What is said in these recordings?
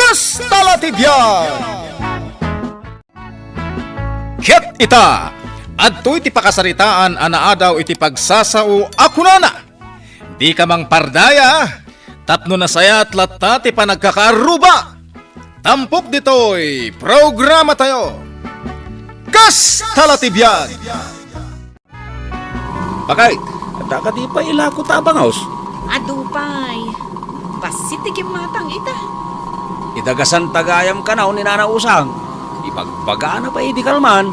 Kastalatibyan! Ket ita, adto'y ti pakasaritaan anaadaw iti pagsasao akunana. Di ka mang pardaya, tapno na saya at latta ti panagkakaaruba. Tampok dito'y programa tayo. Kastalatibyan! Bakay, at ka di pa ilako tabangaws. Adupay, pasitigim matang ita. Idagasan tagayam ka na ni nanausang. Ipagbaga na pa idi kalman.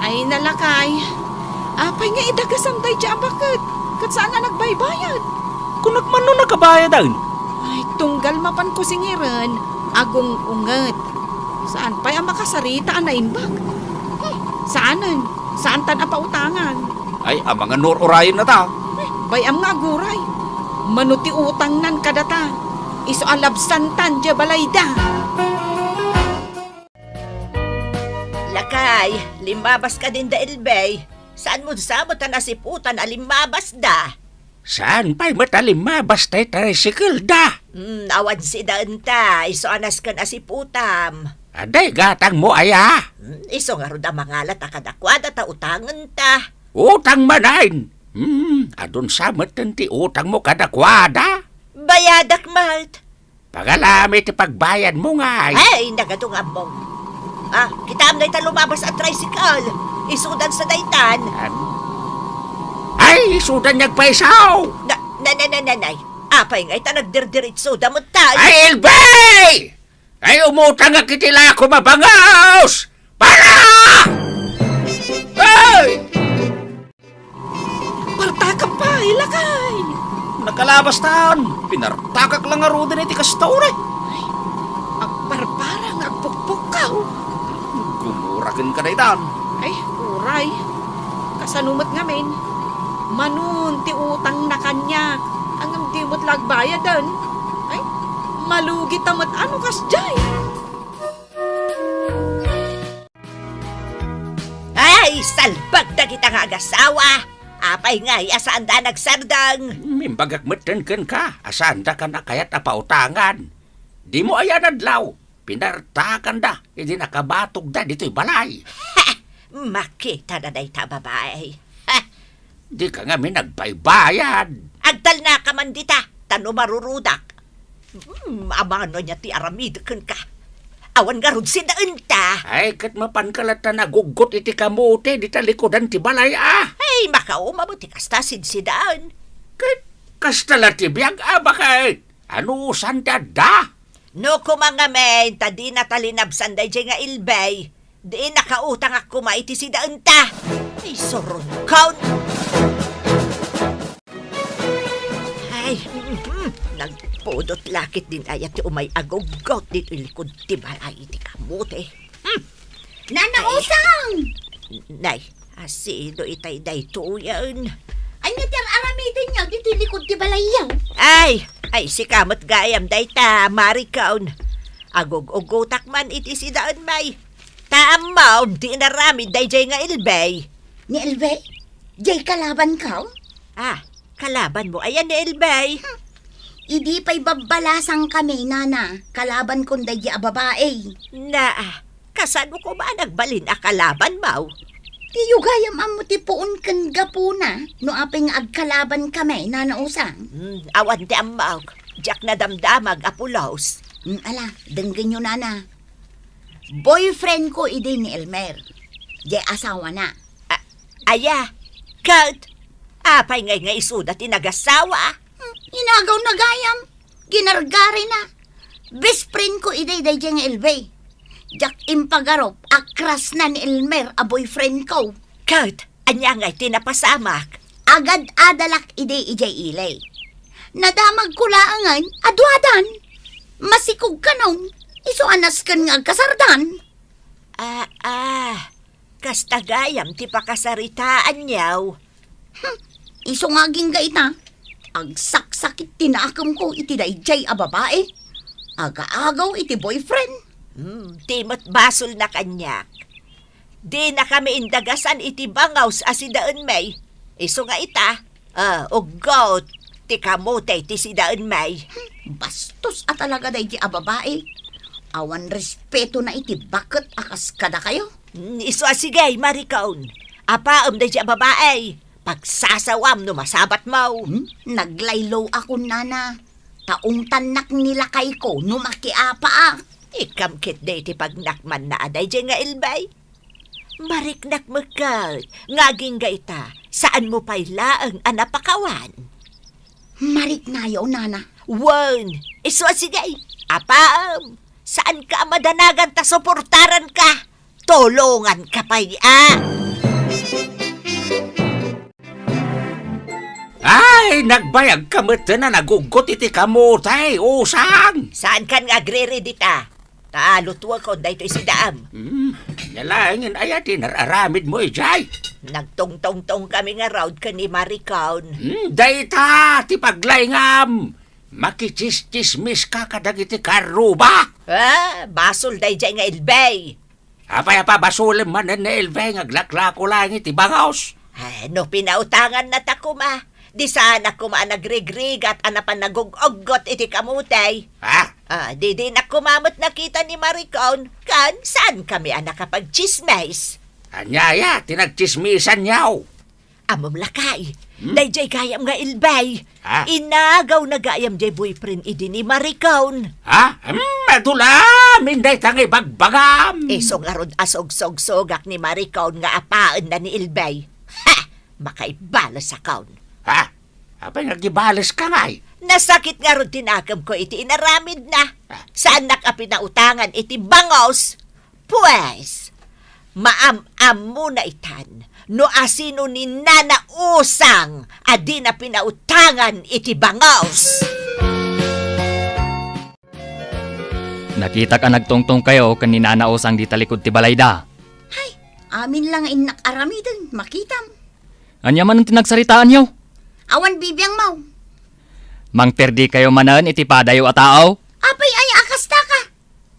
Ay nalakay, apay nga idagasan tayo dyan bakit? Kat saan na nagbaybayad? Kung nagmano nakabayadan. Ay tunggal mapan ko singiran, agong unget. Saan pa'y ang makasarita na imbag? Saanan? Saan tan ang pautangan? Ay, ang mga nor-orayon na ta. Bayam nga guray. Manuti utang nan kadata. Iso alabsan tan dya balayda. Lakay, limabas ka din da Elbey. Saan mo samot na nasiputan a limabas da? Saan pa'y matalim basta'y tricycle da? Awan si daan ta, iso anas kan asiputam. Aday gatang mo aya. Iso nga ron mangalat a kadakwada ta utangan ta. Utang manain. Adun samat ti utang mo kadakwada. Bayadak malt. Pagalami ti pagbayad mo nga. Ay, nagadong ambong. Kitam na ita lumabas at tricycle. Isudan sa daytan. Ay, sudan nagpaisaw. Nanay. Apay nga ita nagdirdiritso damot tayo. Ay, Elbey! Ay, umutang nga kitila ko mabangaws! Para! Ay! Partakap pa, ilakay. Nakalabas taon. Pinartakak lang nga rodin iti kastaw Agparparang agpukpukaw. Gumurakin ka na itan. Ay, uray. Kasanumat ngamin. Manun, ti utang na kanya. Ang di mo't lagbayadan. Ay, malugi tamat ano kas jay. Ay, salbag na kita nga agasawa. Apay nga, asaan da nagsardang. Mimbagak matenken ka. Asanda ka na kaya't apautangan. Di mo ayan adlaw. Pinartakan da. Hindi nakabatog da dito'y balay. Makita na day ta babae. Di ka nga minagbaybayad. Agdal na ka man dita, tano marurudak. Amano niya ti aramidakan ka. Awan nga rod sinaan ta. Ay, kat mapankalat na nagugot iti kamote di talikodan ti balay Ay, makauma mo ti kastasin sidaan. Kat kastala ti biyag bakit? Ano sanda da? No kumangamen, ta di natalinabsan day nga Ilbey. Di nakautang ako maiti sidaan ta. Ay, soron count. Ay, nagpudot lakit din ayat ti umay agogot dito ilikod ti balay ti kamote. Nanausang! Nay, asido itay day tuyan. Ay, natar aramitin niya, dito likod ti balayaw. Ay, si kamot gayam day ta, marikaon. Agog-ugotak man iti sidaan may. Taamaw, di naramid day jay nga Ilbey. Ni Elbey, jay kalaban ka? Kalaban mo, ayan ni Ilbey. Idi pa'y babalasang kami, nana. Kalaban kong daya babae. Kasano ko ba nagbalin a kalaban mo? Tiyo gayam ang mutipuon kan gapuna. No aping agkalaban kami, nanausang. Awan ti amaw, jak na damdamag apulos. Ala, denggan nyo, nana. Boyfriend ko idi ni Elmer. Jay asawa na. Aya, Kurt, apay ngay isuda tinagasawa. Inagaw na gayam. Ginargari na. Best friend ko iday day jeng Elbey. Jak impagarop, akras na ni Elmer a boyfriend ko. Kurt, anya ngay tinapasamak. Agad adalak iday ijay ilay. Nadamag kulaangan, adwadan. Masikog ka nun. Iso anas kan nga kasardan. Kastagayam ti pakasaritaan niyaw. Iso nga gingaita. Agsaksakit tinakam ko iti dayjay a babae. Aga-agaw iti boyfriend. Timot basol na kanyak. Di na kami indagasan iti bangaws asidaan may. Iso nga ita, ugot, ti kamote ti sidaan may. Bastos at talaga dayjay a babae. Awan respeto na iti bakit akas kada kayo. Iso asigay, Maricon. Apaam da siya babae. Pagsasawam no masabat mo. Naglaylo ako, nana. Taong tanak nila kay ko no makiapa. Ikamkit da iti pagnakman na aday siya nga ilbay. Mariknak magkat. Ngaging gaita. Saan mo pa'y laang anapakawan? Marik na yaw, nana. Wan, iso asigay. Apaam. Saan ka madanagan ta suportaran ka? Tulungan ka pa'y Ay, nagbayag ka mata na nagugot iti kamutay, usang! Saan kan nga agre-ready ta? Taalutwa ko da ito isidaam. Nalangin ay ati nararamid mo, Jay. Nagtong-tong-tong kami nga round ka ni Maricon. Dayta, ti paglayngam. Makichismis ka kadag iti karuba. Basol day dyan nga ilbay. Apay-apa basulim man na ilbay nga glaklako lang iti bangaws. No pinautangan na ta kuma. Di sana kuma nagregrig at anapan nagugoggot iti kamutay. Di na kumamot nakita ni Maricon kan saan kami nakapag-chismis. Anyaya, tinagchismisan niyaw. Amom lakay, day jay gayam nga ilbay. Ha? Inagaw na gayam jay boyfriend idi ni Maricon. Madula, minday tangay bagbagam. So nga rod asog-sog-sogak ni Maricon nga apaan na ni ilbay. Makaibalas sa kaon. Apay nagibales ka ngay. Nasakit nga rod tinakam ko iti inaramid na. Saan nakapinautangan iti bangos? Pues, maam-am mo na itan. No asino ni Nana Usang adi na pinautangan iti bangos. Nakita ka nagtungtong kayo kanina na usang di talikod ti balayda. Amin lang inak aramidin, makitam. Anya man ang tinagsaritaan niyo? Awan bibiyang mau. Mang perdi kayo manan iti padayo at tao? Apay ay akasta ka.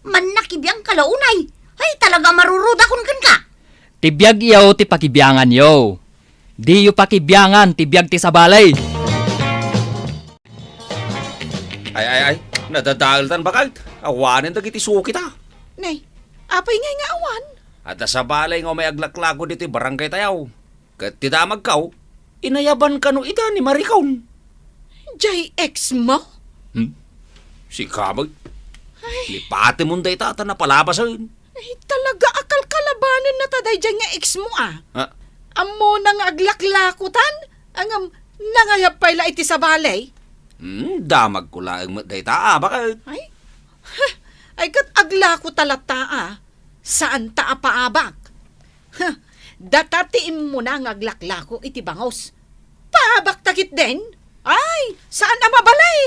Man nakibiyang kalaunay. Ay talaga maruruda kun kan ka. Tibiyag iyaw ti pakibiyangan yo. Di yu pakibiyangan, tibiyag ti sabalay. Ay, nadadaltan ba kag? Awanin dagiti suki ta. Nay, apay ngay nga awan. At sa balay nga may aglaklago dito barangay tayaw. Kat tidamag kaw, inayaban ka no ita ni Maricon. Jay ex mo? Si Kamag, lipate mong day tata na palabasan. Ay, talaga akal kalabanan na taday dyan nga ex mo Amo nang aglaklakutan? Ang nangayap pala iti sa balay? Damag ko lang mo day ta, bakit? Ay kat aglako talata Saan ta paabak? Datatiin mo na ang aglaklako iti bangos. Paabak takit din? Ay, saan na mabalay?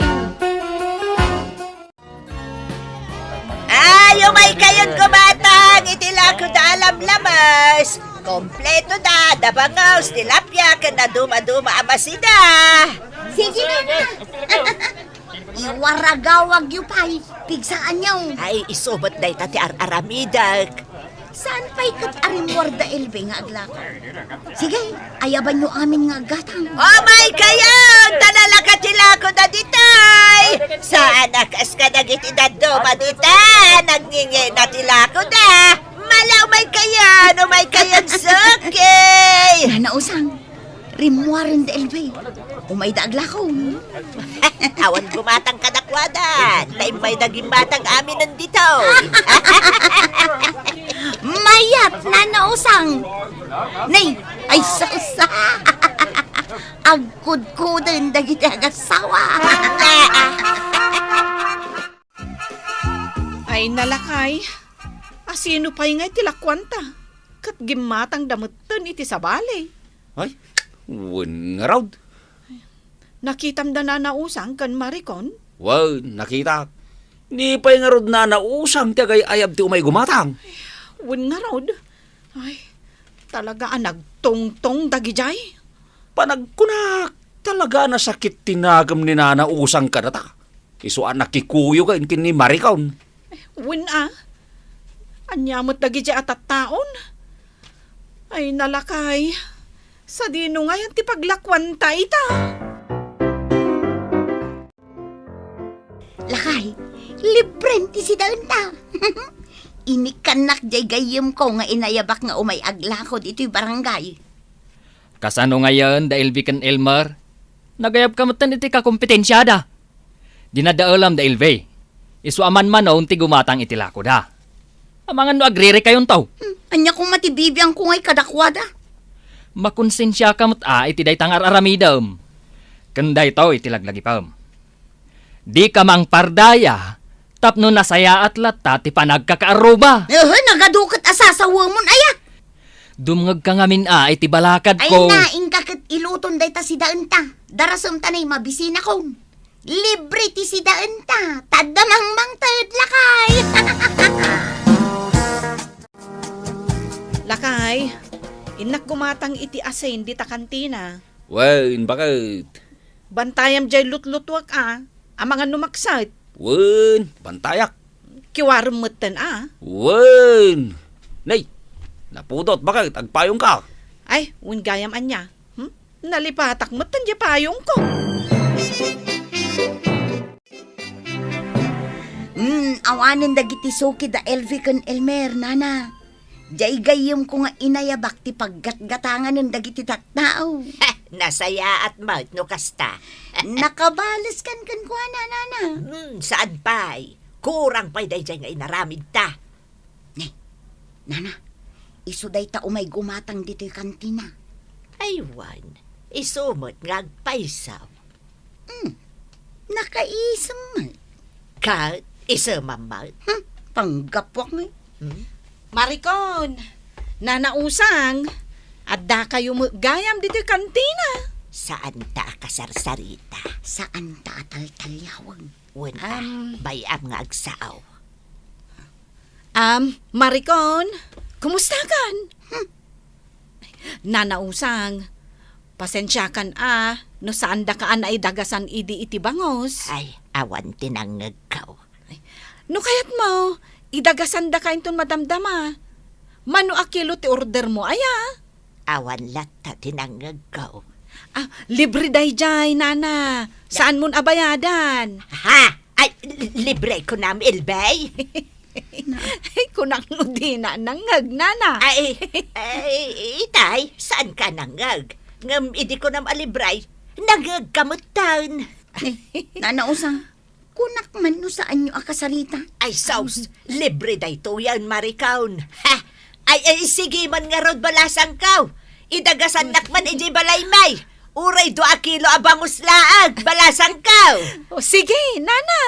Umay kayon kumatang itilako da alam lamas. Kompleto da, dabangaws, tilapia, na duma-duma amasida. Sige na. Iwaragawag yu pay. Pigsaan niyo. Ay, isobot da ita ti aramidag. Saan pa'y kat arimwarda elbe nga aglako? Sige, ayaban nyo amin nga gatang. Umay kayon, talalakatilako da ditay. Saan akas ka nagiti da duma dita? Nagningi na tilako da. Malaw may kayan sakay. Nanausang, rimwaran da elbe. Umay da aglako. Awan gumatang kadakwadan. Tayo may naging batang amin nandito. Mayat nanausang. Nay, ay sausa. Agkudkuden dagiti agasawa. Ay nalakay. Asino pa'y ngay tilakwanta? Kat gimatang damutan iti sa balay. Ay, wun nga raw. Nakitam da na nausang kan Maricon? Wow, nakita. Ni pa'y nga rod na nausang tagay ayab ti umay gumatang. Wun nga rod. Ay, talaga nagtungtong dagijay. Panagkunak, talaga na sakit tinagam ni Nana Usang ka na ta. Isuan nakikuyo ka inkin ni Maricon. Wun anyamot dagijay atat taon. Ay nalakay. Sa dino ngayon ti paglakwanta ita. Lakay, Libren ti si daon ta. Inikanak jay gayem ko nga inayabak nga umay aglakod ito'y barangay. Kasano ngayon da Elvi kan Elmer? Nagayab ka matan iti kakompetensya da. Dinadaalam da Elvi. Isu aman manon ti gumatang iti lako da. Amangan no agriri kayon tao. Anya kong matibibiyang ko nga'y kadakwada. Makonsensya ka iti day tangar aramidam. Kanday to iti laglagipam. Di ka mang pardaya, tapno nasaya at lata ti panagkakaaruba. Nagadukat asasawa mon aya. Dumngag ka ngamin iti balakad Ay ko. naing kakit iluton day ta si daon ta. Darasam tanay mabisina ko. Libre ti si daon ta. Tadamang mang tayod lakay. Lakay, inak gumatang iti asin di ta kantina. Wen, bakit? Bantayam jay lutlutwak amangan numaksat. Wen, bantayak. Kiwarum mutan Wen. Nay, napudot bakit? Agpayong ka. Ay, gayam anya. Nalipatak mutan di payong ko. Awanan dagiti suki da Elvi kan Elmer, nana. Jay gayem ko nga inayabak ti paggatgatangan ng dagiti taktao. Nasaya at maut no kasta. Nakabalas kan kwa nana. Saan pa'y? Kurang pa'y day nga inaramid ta. Nana, isuday ta umay gumatang dito'y kantina. Aywan, isumot nga agpaisaw. Nakaisam man. Ka, isamamal. Panggapwak nga. Maricon, nanausang, adda kayo gayam dito kantina. Saan ta kasarsarita? Saan ta atal-talyawag? Wala, bayam nga agsaaw. Maricon, kumusta kan? Nanausang, pasensya kan no saan da kaan ay dagasan idi iti bangos. Ay, awan tinangag kaw. No kayat mo, idagasan da kain ton madamdama. Mano akilo ti order mo, aya? Awan lata tinangag kaw. Libre day jay, nana. Saan mon abayadan? Ha? Ay, libre ko na Elbay. Ay, kunang nudina nangag, nana. Ay, itay, saan ka nangag? Ngam, idi ko na malibray. Nangag kamutan. Nanausang, kunak man no saan nyo akasarita. Ay, saus, libre day to yan, Maricaon. Ha? Ay, sige man nga rod balasang kaw. Idagasan nakman iji balaymay. Uray 2 kilo abangus laag, balasang kaw. O sige, nana.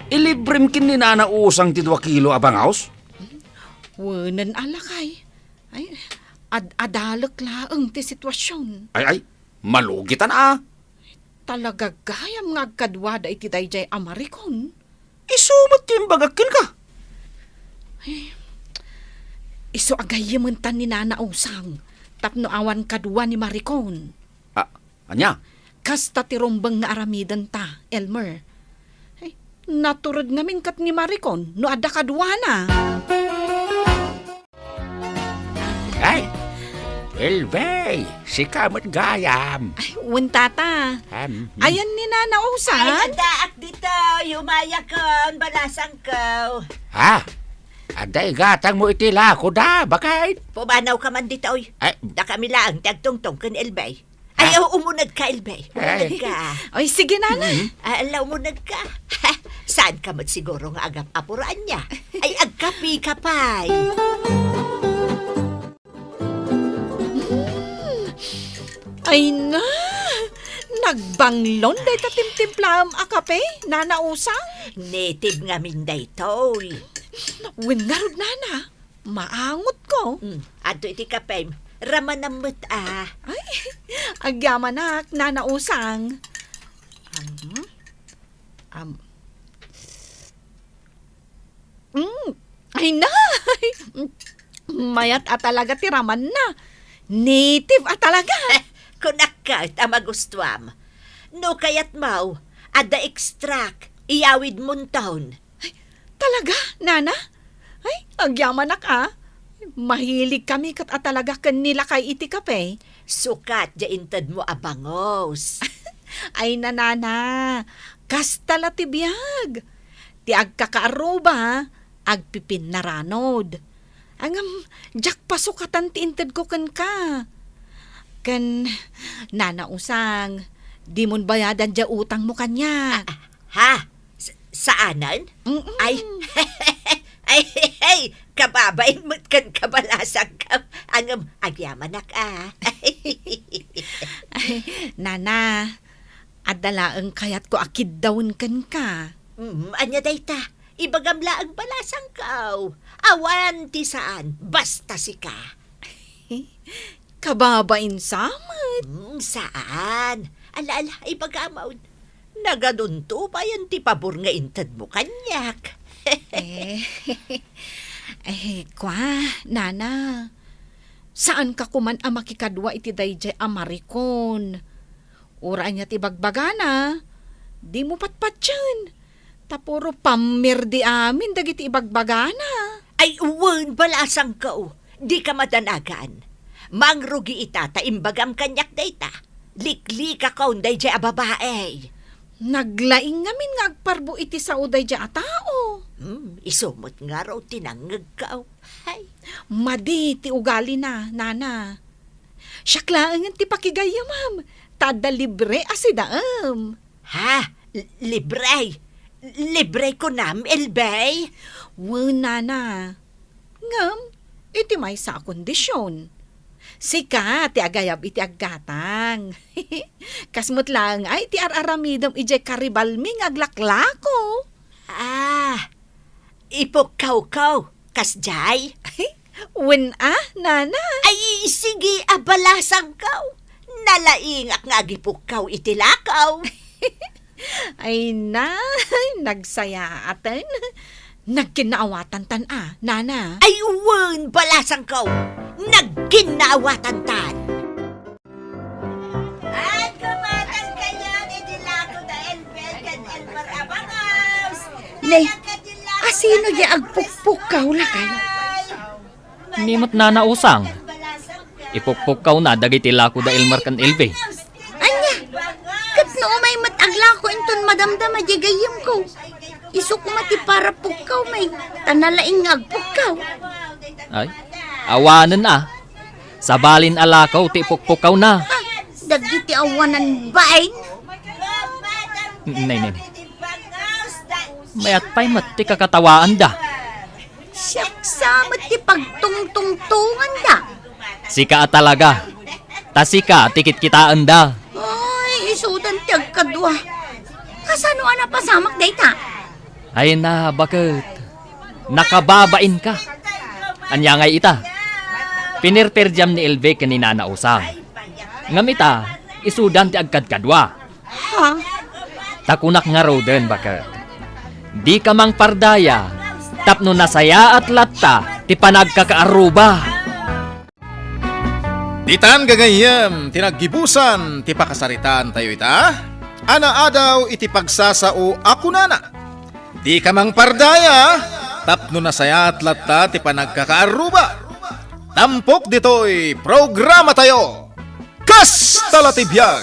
Ilibrem kin ni nanausang ti 2 kilo abangaws? Wanan alakay. Ay, adalak laang ti sitwasyon. Ay, malugitan Talaga gayam nga kadwada iti dayjay Amarikon. Isumot yung bagakin ka. Iso agayaman tan ni Nana Usang. Tapno awan kadwa ni Maricon. Anya? Kasta tirombang nga aramidan ta, Elmer. Ay, naturod namin kat ni Maricon no adda kadwa na. Ay, Elvey, si kamot gayam. Ay, tata. Ayan ni Nana Usang. Ay, andaak dito, yumayakon, balasang kaw. Ha? Aday gatang mo itila ko da, bakit? Pumanaw ka man dito, oy. Ay, Da kami lang, tagtungtong kan Elbay. Ay, umunag ka, Elbay. Umunag Ay. ka. Ay, sige, Nana. Alaw umunag ka. Saan ka mat siguro nga agap apuraan niya? Ay, agkapi ka pa'y. Ay na. Nagbanglon day ta timtimplam akape, Nana Usang. Native nga minday toy. Wingarod, Nana. Maangot ko. Ato iti kapay, raman ng mata. Ay, agyamanak, Nana Usang. Ay na! Mayat at talaga tiraman na. Native at talaga. Kunak ka at amagustuam. No kayat mau, ada extract, iyawid muntaon. Talaga, Nana? Ay, agyamanak Mahilig kami kat at talaga kanila kay iti kape. Sukat ja intad mo abangos. Ay nanana, kastala ti biyag. Ti agkakaaruba, agpipin na ranod. Angam, jak pasukatan ti inted ko kan ka. Kan, nanausang, di mon bayadan dya utang mo kanya. Ha? Saanan? Mm-mm. Ay, ay, kababain mo't kan kabalasang ka. Ang agyaman ka. Ay, nana, adalaang kayat ko akid dawn kan ka. Anya dayta, ibagamla ang balasang kaw. Awan ti saan, basta si ka. Kababain samad. Saan? Ala, ibagamaw. Nagadunto pa yan ti pabor nga intad mo kanyak. Kwa, nana. Saan ka kuman ang makikadwa iti dayjay amarikon? Ura niya ti bagbagana. Di mo patpatyan. Tapuro pamirdi amin dagiti ibagbagana. Ay, uwan, balasang kaw. Di ka madanagan. Mangrugi ita, taimbagam kanyak dayta. Likli ka kaun dayjay a babae. Naglaing ngamin nga agparbo iti sa uday dya a tao. Isumot nga raw tinangag kaw. Ay, Madi ti ugali na, nana. Siyaklaangan ti pakigaya, ma'am. Tada libre asidaam. ha? Libre? Libre ko nam, Elbay? Nana. Ngam, iti may sa kondisyon. Sika, ti agayab iti aggatang. Kasmut lang ay ti araramidam ije karibalming aglaklako. Ipokkaw-kaw, kasjay? Nana. Ay, sige, abalasang kaw. Nalaingak nga agipukkaw itilakaw. Ay nagsaya aten. Nagkinaawatan tan nana. Ay, uwan, balasang kaw. Nagkinaawatan tan. At kumatang kayo ni Dilako da Elbel kan Elmar Abangaws. Nay, asino di agpukpukaw lakay? Nimot na nausang. Ipukpukaw na dagiti lako da Elmar kan Elve. Anya, kat no may matagla ko inton madamdama di gayam ko. Isu ko mati para pukaw may tanalaing agpukaw. Ay, awanan Sabalin alakaw ti ipukpukaw na. Dagiti awanan bain. Nay. Mayat pa'y mati kakatawaan da. Siyak sama ti pagtungtungtungan da. Sika talaga. Tasika, tikit kitaan da. Ay, isudan ti agkadwa. Kasano na pasamak dayta? Ay na, bakit? Nakababain ka. Anya ngay ita. Pinirperjam ni Elve kanina na usang. Ngamita, isudan ti agkadkadwa. Ha? Takunak nga roden, bakit? Di ka mang pardaya, tapno nasaya at latta, ti panagkakaaruba. Ditan gagayem, tinaggibusan, ti pakasaritaan tayo ita. Ana adaw iti pagsasao ako nana. Di ka mang pardaya, tapno nasaya at latta ti panagkakaaruba. Tampok dito'y programa tayo. Kastala ti biyag.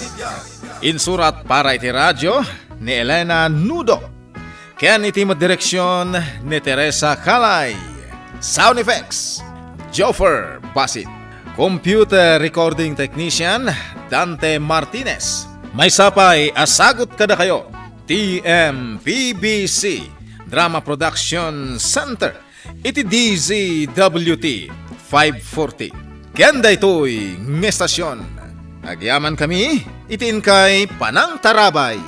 Insurat para iti radyo ni Elena Nudo. Ken iti direksyon ni Teresa Calay. Sound effects, Joffer Basit. Computer recording technician, Dante Martinez. May sapay, asagot kada kayo. TMPBC Drama Production Center. Iti DZWT 540. Kenda ito'y ngestasyon. Agyaman kami, itin kay Panang Tarabay.